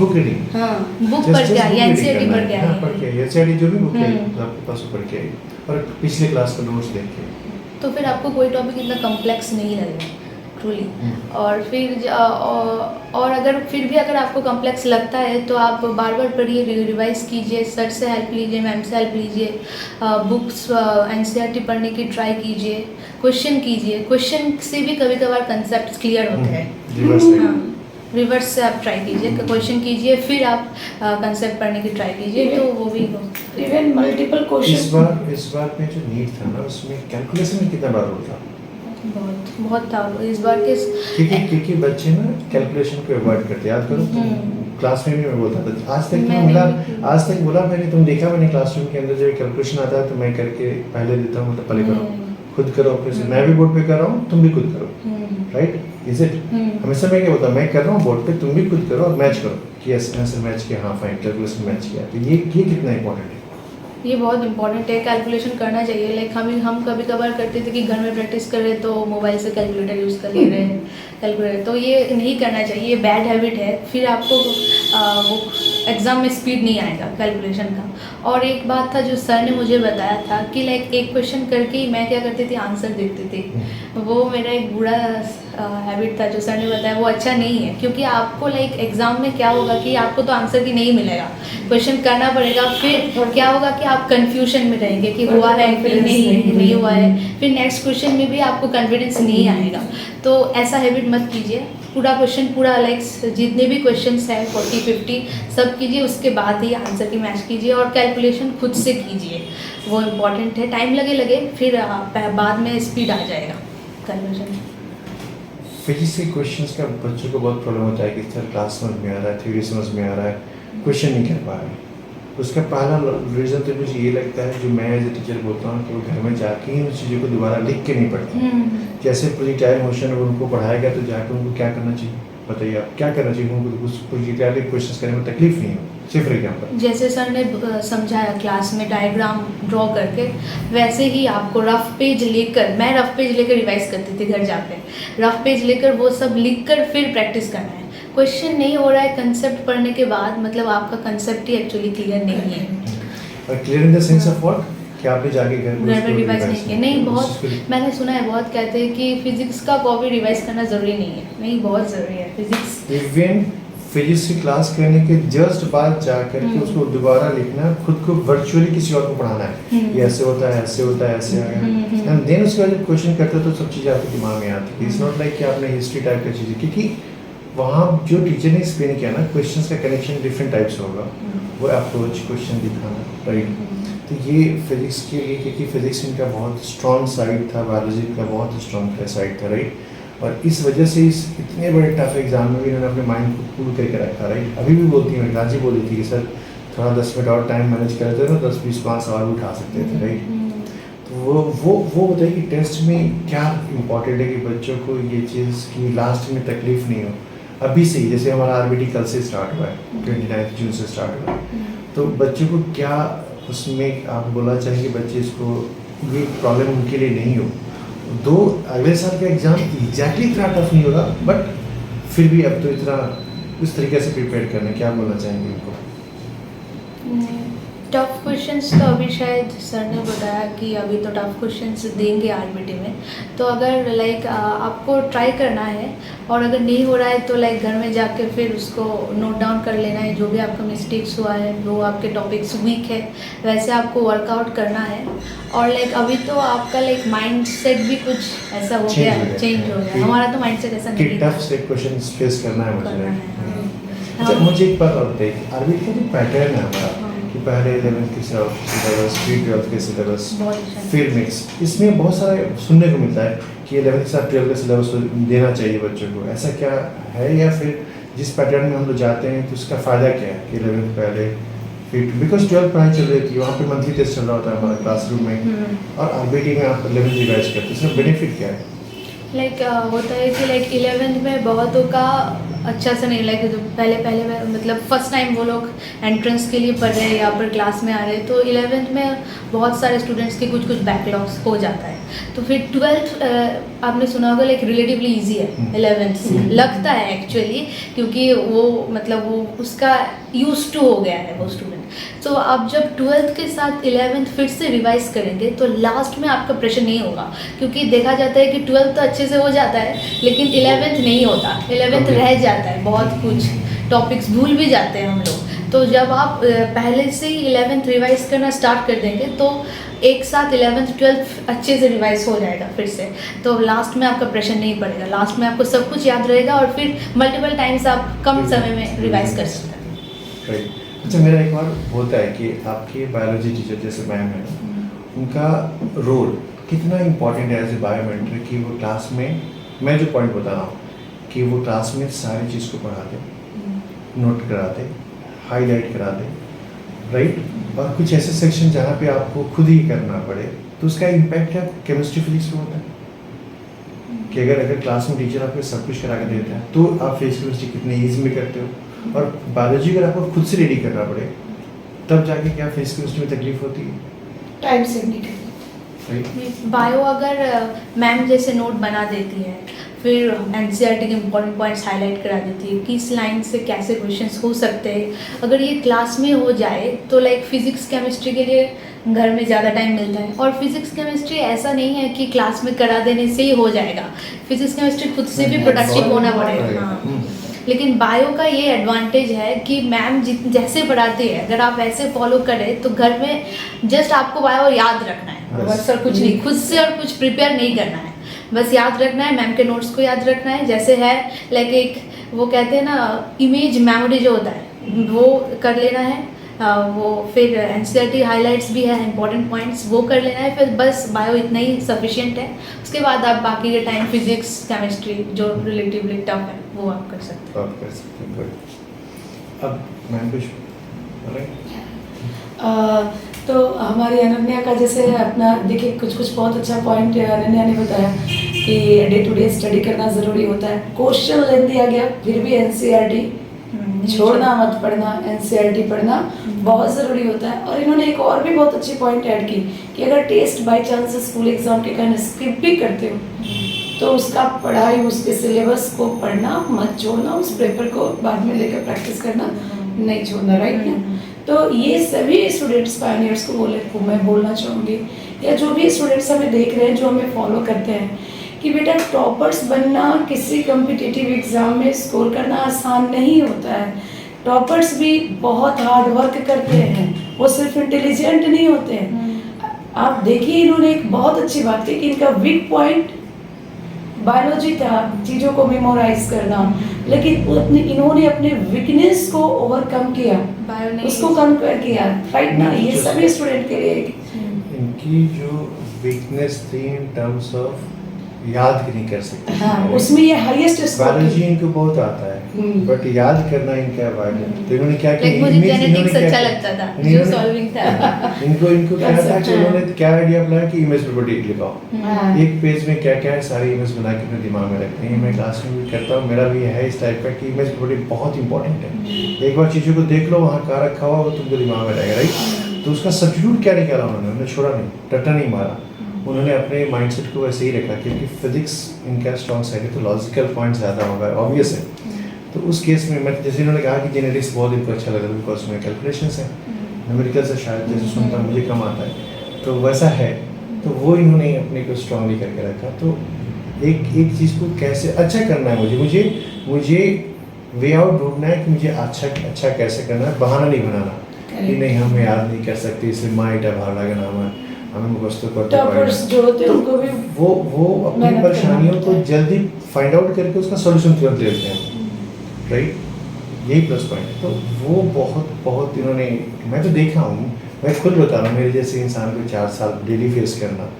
हाँ, बुक पढ़ के आइए, एनसीईआरटी पढ़ के आइए, एनसीईआरटी जो भी बुक है आपके पास पढ़ के आइए, और पिछले क्लास का नोट्स देख के, तो फिर आपको कोई टॉपिक इतना कॉम्प्लेक्स नहीं लगेगा ट्रूली। और फिर और अगर फिर भी अगर आपको कॉम्प्लेक्स लगता है, तो आप बार बार पढ़िए, रिवाइज कीजिए, सर से हेल्प लीजिए, मैम से हेल्प लीजिए, बुक्स एनसीईआरटी पढ़ने की ट्राई कीजिए, क्वेश्चन कीजिए, क्वेश्चन से भी कभी कभार कंसेप्ट क्लियर होते हैं। रिवर्स से आप ट्राई कीजिए, क्वेश्चन कीजिए, फिर आप कंसेप्ट पढ़ने की ट्राई कीजिए, तो वो भी इवन मल्टीपल क्वेश्चन। इस बार पे जो नीट था ना, उसमें कैलकुलेशन में कितना बार होता? बहुत बहुत था इस बार के क्योंकि बच्चे ना कैलकुलेशन को अवॉइड करते, याद करो क्लास में भी मैं बोलता था, आज तक मैंने नहीं मिला, भी किया। आज तक बोला मैंने, तुम देखा मैंने क्लासरूम के अंदर जब कैलकुलेशन आता है तो मैं करके पहले देता हूँ, मतलब पहले करो, खुद करो अपने से, मैं भी बोर्ड पे कर रहा हूँ, तुम भी खुद करो, राइट, इज इट? हमेशा मैं क्या बोलता हूँ, मैं कर रहा हूँ बोर्ड पे, तुम भी खुद करो और मैच करो कि यस आंसर मैच किया, हाँ फाइन, कैलकुलेशन मैच किया, तो ये कितना इंपॉर्टेंट है। ये बहुत इंपॉर्टेंट है, कैलकुलेशन करना चाहिए। लाइक हम कभी कभार करते थे कि घर में प्रैक्टिस कर रहे तो मोबाइल से कैलकुलेटर यूज़ कर ले रहे हैं कैलकुलेटर, तो ये नहीं करना चाहिए, ये बैड हैबिट है। फिर आपको वो एग्ज़ाम में स्पीड नहीं आएगा कैलकुलेशन का। और एक बात था जो सर ने मुझे बताया था कि लाइक एक क्वेश्चन करके ही मैं क्या करती थी, आंसर देखती थी। वो मेरा एक बुरा हैबिट था जो सर ने बताया, वो अच्छा नहीं है। क्योंकि आपको लाइक एग्ज़ाम में क्या होगा कि आपको तो आंसर की नहीं मिलेगा, क्वेश्चन करना पड़ेगा, फिर क्या होगा कि आप कंफ्यूजन में रहेंगे कि हुआ है कि नहीं हुआ है, फिर नेक्स्ट क्वेश्चन में भी आपको कॉन्फिडेंस नहीं आएगा। तो ऐसा हैबिट मत कीजिए, पूरा क्वेश्चन पूरा लाइक जितने भी क्वेश्चंस हैं 40-50 सब कीजिए, उसके बाद ही आंसर की मैच कीजिए और कैलकुलेशन खुद से कीजिए, वो इम्पॉर्टेंट है। टाइम लगे फिर बाद में स्पीड आ जाएगा कैलकुलेशन। फिजिक्स के क्वेश्चंस का बच्चों को बहुत प्रॉब्लम होता है कि सर क्लास समझ में आ रहा है, थ्योरी समझ में आ रहा है, क्वेश्चन नहीं कर पा रहे हैं। उसका पहला रीज़न तो मुझे ये लगता है, जो मैं एज ए टीचर बोलता हूँ, कि वो घर में जाके इन चीज़ों को दोबारा लिख के नहीं पढ़ते। जैसे प्रोजेक्टाइल मोशन उनको पढ़ाएगा तो जाकर उनको क्या करना चाहिए, बताइए आप क्या करना चाहिए उनको, उस प्रोजेक्टाइल क्वेश्चन करने में तकलीफ नहीं हो। सिर्फ एग्जाम्पल, जैसे सर ने समझाया क्लास में डायग्राम ड्रॉ करके, वैसे ही आपको रफ पेज लेकर, मैं रफ पेज लेकर रिवाइज करती थी घर जाके, रफ पेज लेकर वो सब लिख कर फिर प्रैक्टिस करना है। क्वेश्चन नहीं हो रहा है कंसेप्ट पढ़ने के बाद, मतलब आपका कंसेप्ट ही एक्चुअली क्लियर नहीं है। और clear in the sense of what, कि आपने जाके घर में रिवाइज नहीं किया। नहीं, बहुत मैंने सुना है, बहुत कहते हैं कि फिजिक्स का कॉपी रिवाइज करना ज़रूरी नहीं है। नहीं, बहुत ज़रूरी है फिजिक्स। इवन फिजिक्स की क्लास करने के जस्ट बाद जाकर के उसको दोबारा लिखना, खुद को वर्चुअली किसी और को पढ़ाना है, ये ऐसे होता है, ऐसे होता है, ऐसे आ गया, एंड देन उसके बाद जब क्वेश्चन करते हो तो सब चीज़ें आपके दिमाग में आती है। इट्स नॉट लाइक कि आपने हिस्ट्री टाइप की चीज़ें, क्योंकि वहाँ जो टीचर ने एक्सप्लेन किया ना, क्वेश्चंस का कनेक्शन डिफरेंट टाइप्स होगा, वो अप्रोच क्वेश्चन दिखाना, राइट। तो ये फिजिक्स के लिए, क्योंकि फिजिक्स इनका बहुत स्ट्रॉन्ग साइड था, बायोलॉजी का बहुत स्ट्रॉन्ग साइड था, राइट। और इस वजह से इस इतने बड़े टफ एग्जाम में भी इन्होंने अपने माइंड को कूल करके रखा, राइट। अभी भी बोलती हैं, राजी बोल रही थी कि सर थोड़ा 10 मिनट और टाइम मैनेज कर देते ना, 10-20 मार्क्स और उठा सकते थे, राइट। तो वो बताइए कि टेस्ट में क्या इम्पोर्टेंट है कि बच्चों को ये चीज़ की लास्ट में तकलीफ नहीं हो अभी से ही। जैसे हमारा आरबीटी कल से स्टार्ट हुआ है, 29 जून से स्टार्ट हुआ है, तो बच्चों को क्या उसमें आप बोलना चाहेंगे बच्चे इसको, ये प्रॉब्लम उनके लिए नहीं हो। दो अगले साल का एग्ज़ाम एग्जैक्टली इतना टफ नहीं होगा, बट फिर भी अब तो इतना उस तरीके से प्रिपेयर करना, क्या बोलना चाहेंगे उनको? टफ क्वेश्चंस तो अभी शायद सर ने बताया कि अभी तो टफ क्वेश्चंस देंगे आरबीटी में। तो अगर लाइक आपको ट्राई करना है और अगर नहीं हो रहा है तो लाइक घर में जाके फिर उसको नोट डाउन कर लेना है, जो भी आपका मिस्टेक्स हुआ है, वो आपके टॉपिक्स वीक है वैसे आपको वर्कआउट करना है। और लाइक अभी तो आपका लाइक माइंड सेट भी कुछ ऐसा हो गया है, चेंज हो गया। हमारा तो माइंड सेट ऐसा नहीं था। टफ से क्वेश्चन फेस करना है मुझे। अच्छा, हाँ। मुझे एक बात और बताइए, आरबीटी का जो पैटर्न है हमारा कि पहले 11th के सिलेबस, फिर 12th के सिलेबस, फिर मिक्स, इसमें बहुत सारे सुनने को मिलता है कि 11th के साथ 12th का सिलेबस देना चाहिए बच्चों को, ऐसा क्या है? या फिर जिस पैटर्न में हम लोग जाते हैं तो उसका फ़ायदा क्या है कि 11th पहले, फिर बिकॉज 12th पढ़ाई चल रही थी, वहाँ पे मंथली टेस्ट चल रहा होता है हमारे क्लासरूम में, और आरबीटी में आप 11th रिवाइज करते हैं, इसका बेनिफिट क्या है? लाइक होता है कि लाइक 11th में बहुतों का अच्छा सा नहीं, लाइक पहले मतलब फर्स्ट टाइम वो लोग एंट्रेंस के लिए पढ़ रहे हैं या पर क्लास में आ रहे हैं, तो 11th में बहुत सारे स्टूडेंट्स के कुछ बैकलॉग्स हो जाता है। तो फिर 12th आपने सुना होगा लाइक रिलेटिवली इजी है 11th से, लगता है एक्चुअली, क्योंकि वो मतलब वो उसका यूज टू हो गया है वो स्टूडेंट। तो आप जब 12th के साथ 11th फिर से रिवाइज करेंगे तो लास्ट में आपका प्रेशर नहीं होगा, क्योंकि देखा जाता है कि 12th तो अच्छे से हो जाता है लेकिन 11th नहीं होता, 11th रह जाता है, बहुत कुछ टॉपिक्स भूल भी जाते हैं हम लोग। तो जब आप पहले से ही 11th रिवाइज करना स्टार्ट कर देंगे तो एक साथ 11th 12th अच्छे से रिवाइज हो जाएगा फिर से, तो लास्ट में आपका प्रेशर नहीं पड़ेगा, लास्ट में आपको सब कुछ याद रहेगा और फिर मल्टीपल टाइम्स आप कम समय में रिवाइज कर सकते हैं। अच्छा, मेरा एक बार होता है कि आपके बायोलॉजी टीचर जैसे मैम है, उनका रोल कितना इम्पोर्टेंट है एज ए बायोमेंटर कि वो क्लास में, मैं जो पॉइंट बता रहा हूँ कि वो क्लास में सारी चीज़ को पढ़ाते, नोट कराते, हाईलाइट कराते, राइट। और कुछ ऐसे सेक्शन जहाँ पे आपको खुद ही करना पड़े, तो उसका इम्पैक्ट है केमिस्ट्री फिजिक्स में होता है कि अगर क्लास में टीचर आपको सब कुछ करा के देता है तो आप फिजिक्स केमिस्ट्री कितने ईजी में करते हो। और बायोलॉजी अगर आपको खुद से रेडी करना पड़े तब जाके क्या फिजिक्स केमिस्ट्री में तकलीफ होती है, टाइम सेव नहीं करते। बायो अगर मैम जैसे नोट बना देती है, फिर एनसीईआरटी के इम्पोर्टेंट पॉइंट्स हाईलाइट करा देती है कि इस लाइन से कैसे क्वेश्चंस हो सकते हैं, अगर ये क्लास में हो जाए तो लाइक फिजिक्स केमिस्ट्री के लिए घर में ज़्यादा टाइम मिलता है। और फिजिक्स केमिस्ट्री ऐसा नहीं है कि क्लास में करा देने से ही हो जाएगा, फिजिक्स केमिस्ट्री खुद से भी प्रोडक्टिव होना पड़ेगा। हाँ, लेकिन बायो का ये एडवांटेज है कि मैम जैसे पढ़ाती है, अगर आप ऐसे फॉलो करें तो घर में जस्ट आपको बायो याद रखना है, बस और कुछ नहीं, खुद से और कुछ प्रिपेयर नहीं करना है, बस याद रखना है, मैम के नोट्स को याद रखना है। जैसे है लाइक एक वो कहते हैं ना इमेज मेमोरी जो होता है वो कर लेना है, वो फिर एनसीईआरटी हाइलाइट्स भी है, इंपॉर्टेंट पॉइंट्स वो कर लेना है, फिर बस बायो इतना ही सफिशिएंट है। उसके बाद आप बाकी के टाइम फिजिक्स केमिस्ट्री जो रिलेटिवली टफ है वो आप कर सकते हैं। गुड। अब मैम कुछ तो हमारी अनन्या का जैसे अपना देखिए कुछ बहुत अच्छा पॉइंट अनन्या ने बताया कि डे टू डे स्टडी करना ज़रूरी होता है। क्वेश्चन लेन दिया गया फिर भी एनसीईआरटी छोड़ना मत पढ़ना, एनसीईआरटी पढ़ना बहुत ज़रूरी होता है। और इन्होंने एक और भी बहुत अच्छी पॉइंट ऐड की कि अगर test by chance school exam के कारण स्किप भी करते हो तो उसका पढ़ाई, उसके सिलेबस को पढ़ना मत छोड़ना, उस पेपर को बाद में लेकर प्रैक्टिस करना नहीं छोड़ना, राइट ना। तो ये सभी स्टूडेंट्स पायनियर्स को मैं बोलना चाहूँगी, या जो भी स्टूडेंट्स हमें देख रहे हैं, जो हमें फॉलो करते हैं, कि बेटा टॉपर्स बनना किसी कॉम्पिटिटिव एग्ज़ाम में स्कोर करना आसान नहीं होता है। टॉपर्स भी बहुत हार्ड वर्क करते हैं, वो सिर्फ इंटेलिजेंट नहीं होते हैं। आप देखिए इन्होंने एक बहुत अच्छी बात की कि इनका वीक पॉइंट बायोलॉजी था, चीज़ों को मेमोराइज करना, लेकिन इन्होंने अपने वीकनेस को ओवरकम किया, उसको कंपेयर किया, राइट ना। ये सभी स्टूडेंट के लिए इनकी जो वीकनेस थी इन टर्म्स ऑफ याद नहीं कर सकते, हाँ, उसमें ये हाईएस्ट बायोलॉजी इनको बहुत आता है बट याद करना इनका वायलेंट। तो इन्होंने क्या किया, मुझे जेनेटिक्स अच्छा लगता था, जो सॉल्विंग था। इनको क्या था कि उन्होंने क्या आइडिया बनाया कि इमेज प्रॉपर्टी लिखाओ, एक पेज में क्या क्या है सारी इमेज बना के अपने दिमाग में रखते हैं। मैं क्लास में भी करता हूँ, मेरा भी है इस टाइप का कि इमेज प्रॉपर्टी बहुत इंपॉर्टेंट है। एक बार चीज़ों को देख लो, वहाँ क्या रखा हुआ वो तुमको दिमाग में रहेगा, राइट। तो उसका सब्स्टिट्यूट क्या निकाला उन्होंने छोड़ा नहीं, टट्टा नहीं मारा, उन्होंने अपने माइंडसेट को वैसे ही रखा क्योंकि फिजिक्स इनका स्ट्रॉन्ग साइड है तो लॉजिकल पॉइंट ज़्यादा होगा, ऑब्वियस है। तो उस केस में मैं जैसे इन्होंने कहा कि जेनेटिक्स बहुत इनको अच्छा लगा बिकॉज में कैलकुलेशंस है, न्यूमेरिकल से शायद जैसे सुनता मुझे कम आता है, तो वैसा है। तो वो इन्होंने अपने को स्ट्रॉन्गली करके रखा। तो एक चीज़ को कैसे अच्छा करना है, मुझे वे आउट ढूंढना है कि मुझे अच्छा कैसे करना है, बहाना नहीं बनाना कि नहीं हम याद नहीं कर सकते इसलिए माइट है भाला का नाम है हमें मुखस्त करते जो होते हैं उनको भी वो अपनी परेशानियों को जल्दी फाइंड आउट करके उसका सॉल्यूशन तुरंत दे देते हैं, राइट। यही प्लस पॉइंट है। तो वो बहुत इन्होंने, मैं तो देखा हूँ, मैं खुद बता रहा हूँ, मेरे जैसे इंसान को 4 साल डेली फेस करना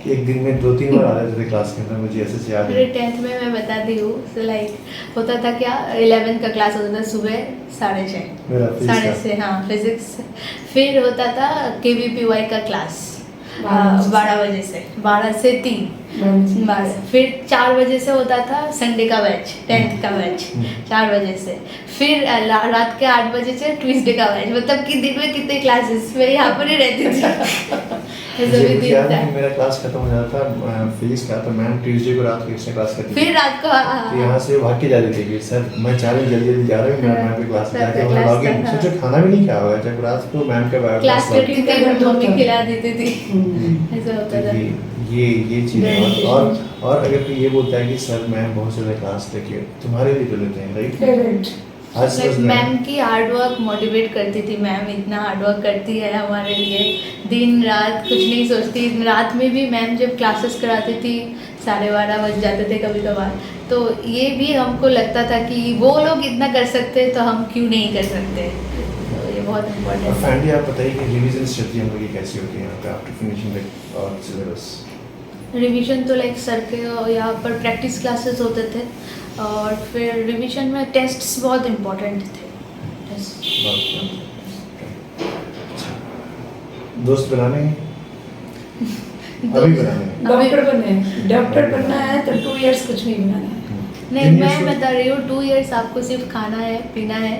कि एक दिन में 2-3 बार आ जाते थे क्लास के अंदर, मुझे ऐसे याद है। 10th में मैं बताती हूँ, तो लाइक होता था क्या, 11th का क्लास होता था सुबह 6:30 हाँ फिजिक्स, फिर होता था KVPY का क्लास 12 बजे से 12 से 3, फिर 4 बजे से होता था संडे का बैच, 10th का बैच 4 बजे से, फिर रात के 8 बजे से ट्यूसडे का बैच। मतलब कि दिन में कितने क्लासेस, मैं यहाँ पर ही रहती थी। मेरा क्लास खत्म हो जाता था फिजिक्स का, तो मैम ट्यूसडे को रात को एक्स्ट्रा क्लास करती थी, फिर रात को तो यहाँ से भाग के जाती थी कि सर मैं 4 बजे जल्दी जा रहा हूँ, मेरा मैम के क्लास में जाके मैं लॉगिन, सोचो खाना भी नहीं खाया होगा जब रात को मैम के बायो क्लास करती थी, मम्मी खिला देती थी, ऐसा होता था। ये चीज़ है। और अगर कोई ये बोलता है कि सर मैम बहुत ज़्यादा क्लास लेके, तुम्हारे लिए तो लेते हैं, राइट। मैम की हार्ड वर्क मोटिवेट करती थी, मैम इतना हार्ड वर्क करती है हमारे लिए, दिन रात कुछ नहीं सोचती। रात में भी मैम जब क्लासेस कराती थी 12:30 बज जाते थे कभी कभार, तो ये भी हमको लगता था कि वो लोग इतना कर सकते तो हम क्यों नहीं कर सकते। तो ये बहुत इम्पोर्टेंट है। फैमिली आप बताइए कि रिवीजन स्ट्रेटजी हम लोग की कैसी होती है यहाँ पे after finishing the syllabus. Revision तो लाइक सर के यहाँ पर प्रैक्टिस क्लासेस होते थे, और फिर रिवीजन में टेस्ट्स बहुत इम्पोर्टेंट थे। दोस्त बनाने हैं? अभी बनाने हैं? डॉक्टर बनना है तो 2 इयर्स कुछ नहीं बनाना है। नहीं, मैं बता रही हूँ 2 इयर्स आपको सिर्फ खाना है, पीना है,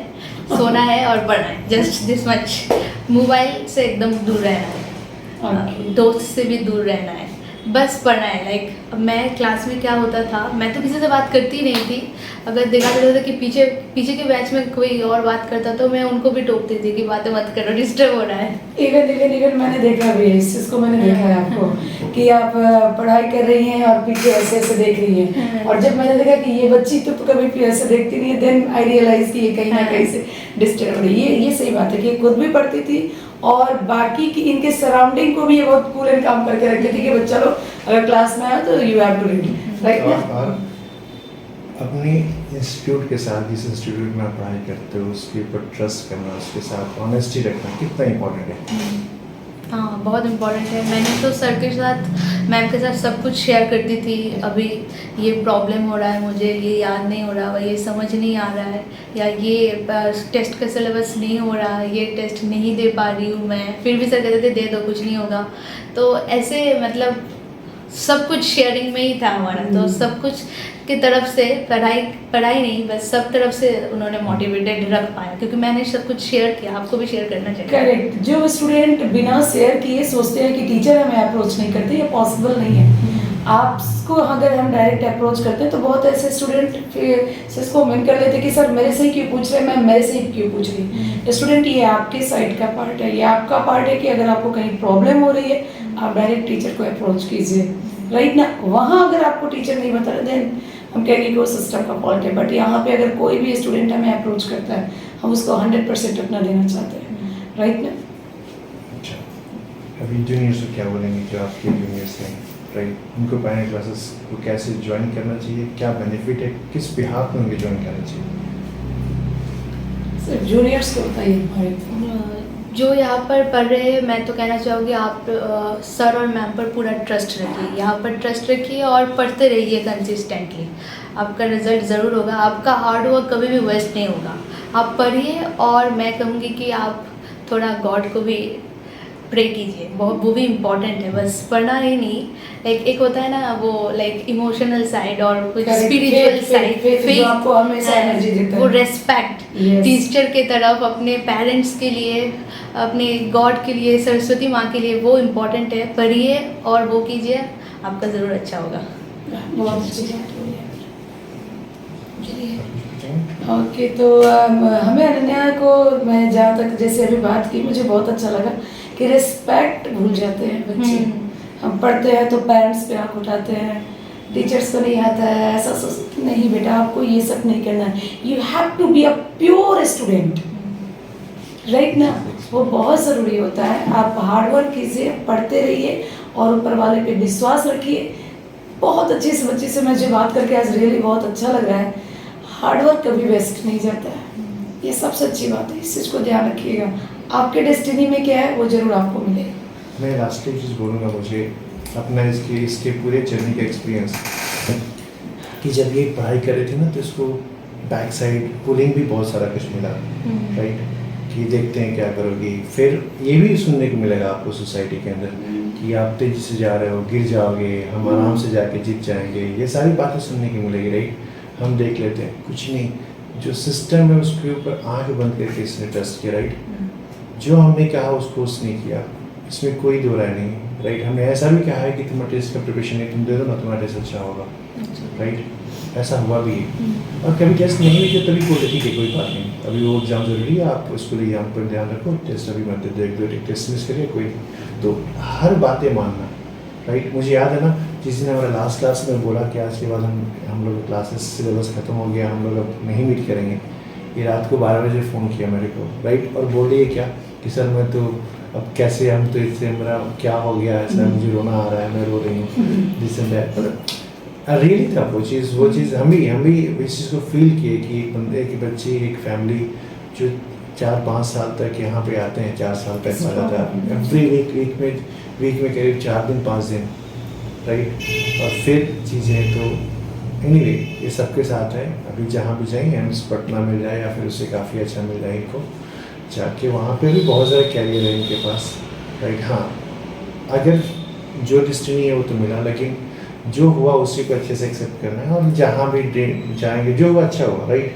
सोना है और पढ़ना है, जस्ट दिस मच। मोबाइल से एकदम दूर रहना है, दोस्त से भी दूर रहना है, बस पढ़ना है। लाइक मैं क्लास में क्या होता था, मैं तो किसी से बात करती नहीं थी। अगर देखा जाता था कि पीछे के बैच में कोई और बात करता तो मैं उनको भी टोकती थी कि बातें मत करो, डिस्टर्ब हो रहा है। इवन मैंने देखा भी है, इस चीज़ को मैंने देखा है आपको कि आप पढ़ाई कर रही हैं और पीछे ऐसे ऐसे देख रही हैं, और जब मैंने देखा कि ये बच्ची तो कभी भी ऐसे देखती नहीं है, देन आई रियलाइज कि ये कहीं ना कहीं से डिस्टर्ब हो रही है। ये सही बात है कि खुद भी पढ़ती थी और बाकी की इनके सराउंडिंग को भी ये बहुत कूल एंड काम करके रखती थी कि बच्चा लोग अगर क्लास में आए तो you have to read, write ना। और अपने इंस्टीट्यूट के साथ, जिस इंस्टीट्यूट में आप पढ़ाई करते हो उसके ऊपर ट्रस्ट करना, उसके साथ ऑनेस्टी रखना कितना इम्पोर्टेंट है? हाँ, बहुत इम्पोर्टेंट है। मैंने तो सर के साथ, मैम के साथ सब कुछ शेयर करती थी। अभी ये प्रॉब्लम हो रहा है, मुझे ये याद नहीं हो रहा, ये समझ नहीं आ रहा है, या ये टेस्ट का सिलेबस नहीं हो रहा, ये टेस्ट नहीं दे पा रही हूँ मैं, फिर भी सर कहते थे दे दो, कुछ नहीं होगा। तो ऐसे मतलब सब कुछ शेयरिंग में ही था हमारा। तो सब कुछ की तरफ से पढ़ाई नहीं, बस सब तरफ से उन्होंने मोटिवेटेड रख पाया, क्योंकि मैंने सब कुछ शेयर किया। आपको भी शेयर करना चाहिए। करेक्ट। जो स्टूडेंट बिना शेयर किए सोचते हैं कि टीचर हमें अप्रोच नहीं करते, ये पॉसिबल नहीं है। आपको अगर हम डायरेक्ट अप्रोच करते हैं तो बहुत ऐसे स्टूडेंट फिर इसको मन कर लेते कि सर मेरे से ही क्यों पूछ रहे हैं, मैम मेरे से ही क्यों पूछ रही है। स्टूडेंट, ये आपके साइड का पार्ट है, ये आपका पार्ट है कि अगर आपको कहीं प्रॉब्लम हो रही है आप डायरेक्ट टीचर को अप्रोच कीजिए, राइट ना। वहाँ अगर आपको टीचर नहीं बता रहे देन हम कहेंगे कि वो सिस्टम का फॉल्ट है। बट यहाँ पे अगर कोई भी स्टूडेंट हमें अप्रोच करता है हम उसको 100% अपना देना चाहते हैं, राइट ना। अच्छा, अभी जूनियर्स को क्या बोलेंगे जो आपके जूनियर्स हैं, राइट, उनको पैरेंट क्लासेस को कैसे ज्वाइन करना चाहिए, क्या बेनिफिट है, किस बिहाफ में उनको ज्वाइन करना चाहिए? सर जूनियर्स को बताइए। जो यहाँ पर पढ़ रहे हैं, मैं तो कहना चाहूँगी आप सर और मैम पर पूरा ट्रस्ट रखिए, यहाँ पर ट्रस्ट रखिए और पढ़ते रहिए कंसिस्टेंटली। आपका रिजल्ट ज़रूर होगा, आपका हार्ड वर्क कभी भी वेस्ट नहीं होगा। आप पढ़िए, और मैं कहूँगी कि आप थोड़ा गॉड को भी प्रे कीजिए, बहुत वो भी इम्पॉर्टेंट है। बस पढ़ना ही नहीं, लाइक एक होता है ना वो लाइक इमोशनल साइड और कुछ स्पिरिचुअल साइड, आपको हमेशा एनर्जी देता है, वो रेस्पेक्ट टीचर के तरफ, अपने पेरेंट्स के लिए, अपने गॉड के लिए, सरस्वती माँ के लिए, वो इम्पोर्टेंट है। पढ़िए और वो कीजिए, आपका ज़रूर अच्छा होगा। बहुत अच्छी बात बोली है। ओके, तो हमें अनन्या को, मैं जहाँ तक जैसे अभी बात की, मुझे बहुत अच्छा लगा कि रिस्पेक्ट भूल जाते हैं बच्चे। हम पढ़ते हैं तो पेरेंट्स पे आँख उठाते हैं, टीचर्स को नहीं आता है, ऐसा सोचते नहीं बेटा आपको ये सब नहीं करना है, you have to be a pure student, right ना। वो बहुत ज़रूरी होता है। आप हार्ड वर्क कीजिए, पढ़ते रहिए और ऊपर वाले पे विश्वास रखिए। बहुत अच्छी से बच्ची से मुझे बात करके आज रियली बहुत अच्छा लग रहा है। हार्ड वर्क कभी वेस्ट नहीं जाता है, ये सबसे अच्छी बात है, इस चीज़ को ध्यान रखिएगा। आपके डेस्टिनी में क्या है वो ज़रूर आपको मिलेगा। मैं लास्टली चीज़ बोलूँगा, मुझे अपना इसके पूरे जर्नी का एक्सपीरियंस कि जब ये पढ़ाई कर रही थी ना तो इसको बैक साइड पुलिंग भी बहुत सारा कुछ मिला, राइट, कि देखते हैं क्या करोगी। फिर ये भी सुनने को मिलेगा आपको सोसाइटी के अंदर कि आप तेज़ी से जा रहे हो, गिर जाओगे, हम आराम से जाके जीत जाएंगे, ये सारी बातें सुनने की मिलेगी, राइट। हम देख लेते हैं कुछ नहीं, जो सिस्टम है उसके ऊपर आंख बंद करके इसने ट्रस्ट किया, राइट। जो हमने कहा उसको उसने किया, इसमें कोई दो राय नहीं, राइट। हमने ऐसा भी कहा है कि तुम्हारा टेस्ट का प्रिपरेशन है, तुम दे दो ना, तुम्हारा टेस्ट अच्छा होगा, राइट। ऐसा हुआ भी है। और कभी टेस्ट नहीं हुई तो तभी बोले ठीक है कोई बात नहीं, अभी वो एग्जाम जरूरी है, आप उसको लिए यहाँ पर ध्यान रखो, टेस्ट अभी मत दे, एक दो टेस्ट मिस करिए कोई। तो हर बातें मानना, राइट। मुझे याद है ना जिस दिन हमारा लास्ट क्लास में बोला कि आज के बाद हम लोग क्लासेस सिलेबस खत्म हो गया, हम लोग अब नहीं मीट करेंगे, ये रात को 12 बजे फ़ोन किया मेरे को, राइट। और बोल रही है क्या कि सर मैं तो अब कैसे, हम तो इससे मेरा क्या हो गया ऐसा, मुझे रोना आ रहा है, मैं रो रही हूँ, दिस एंड दैट। पर रियली था वो चीज़ हम भी इस चीज़ को फील किए कि एक बंदे की बच्ची, एक फैमिली जो 4-5 साल तक यहाँ पे आते हैं, 4 साल तक आ जाता है एवरी वीक में करीब 4 दिन 5 दिन, राइट। और फिर चीज़ें तो एनीवे ये सबके साथ है, अभी जहाँ भी जाएँ एम्स पटना मिल जाए या फिर उससे काफ़ी अच्छा मिल जाए इनको, जाके वहाँ पे भी बहुत सारे कैरियर है इनके पास, राइट। हाँ, अगर जो डिस्टिनी है वो तो मिला, लेकिन जो हुआ उसी को अच्छे से एक्सेप्ट करना है, और जहाँ भी जाएंगे जो हुआ अच्छा हुआ, राइट,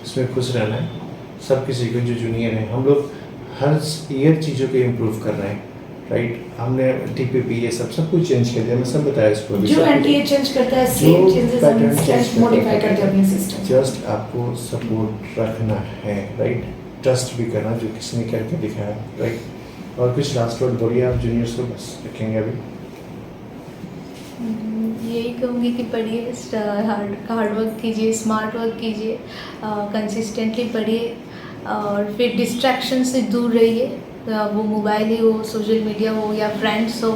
उसमें खुश रहना है। सब किसी को जो जूनियर है, हम लोग हर ईयर चीज़ों को इम्प्रूव कर रहे हैं, राइट। हमने TPP ये सब कुछ चेंज कर दिया, मैं सब बताया इसको भी। जो NTA चेंज करता है सेम चेंजेस हम इंस्टेंट मॉडिफाई करते हैं अपने सिस्टम। जस्ट आपको सपोर्ट रखना है, राइट, ट्रस्ट भी करना जो किसी ने करके दिखाया, राइट। और कुछ लास्ट वर्ड बोलिए आप जूनियर्स को, बस रखेंगे अभी। यही कहूँगी कि पढ़िए, हार्ड वर्क कीजिए, स्मार्ट वर्क कीजिए, कंसिस्टेंटली पढ़िए, और फिर डिस्ट्रैक्शन से दूर रहिए। वो मोबाइल ही हो, सोशल मीडिया हो या फ्रेंड्स हो,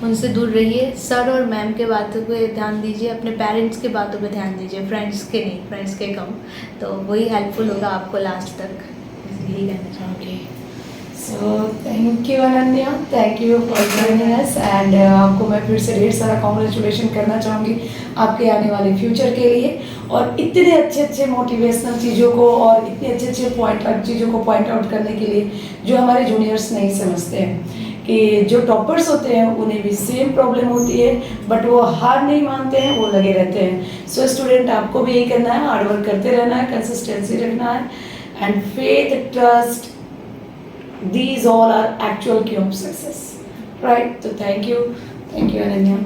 उनसे दूर रहिए। सर और मैम के बातों पे ध्यान दीजिए, अपने पेरेंट्स की बातों पे ध्यान दीजिए, फ्रेंड्स के नहीं, फ्रेंड्स के कम। तो वही हेल्पफुल होगा आपको लास्ट तक, यही कहना चाहूँगी। So thank you Ananya, thank you for joining us, and आपको मैं फिर से ढेर सारा कॉन्ग्रेचुलेशन करना चाहूँगी आपके आने वाले फ्यूचर के लिए, और इतने अच्छे मोटिवेशनल चीज़ों को और इतने अच्छे चीज़ों को पॉइंट आउट करने के लिए जो हमारे जूनियर्स नहीं समझते हैं कि जो टॉपर्स होते हैं उन्हें भी सेम प्रॉब्लम होती है, बट वो हार नहीं मानते हैं, वो लगे रहते हैं। सो स्टूडेंट, आपको भी यही करना है, हार्ड वर्क करते रहना है, कंसिस्टेंसी रखना है, and faith, trust, these all are actual key of success, right? So thank you Ananya.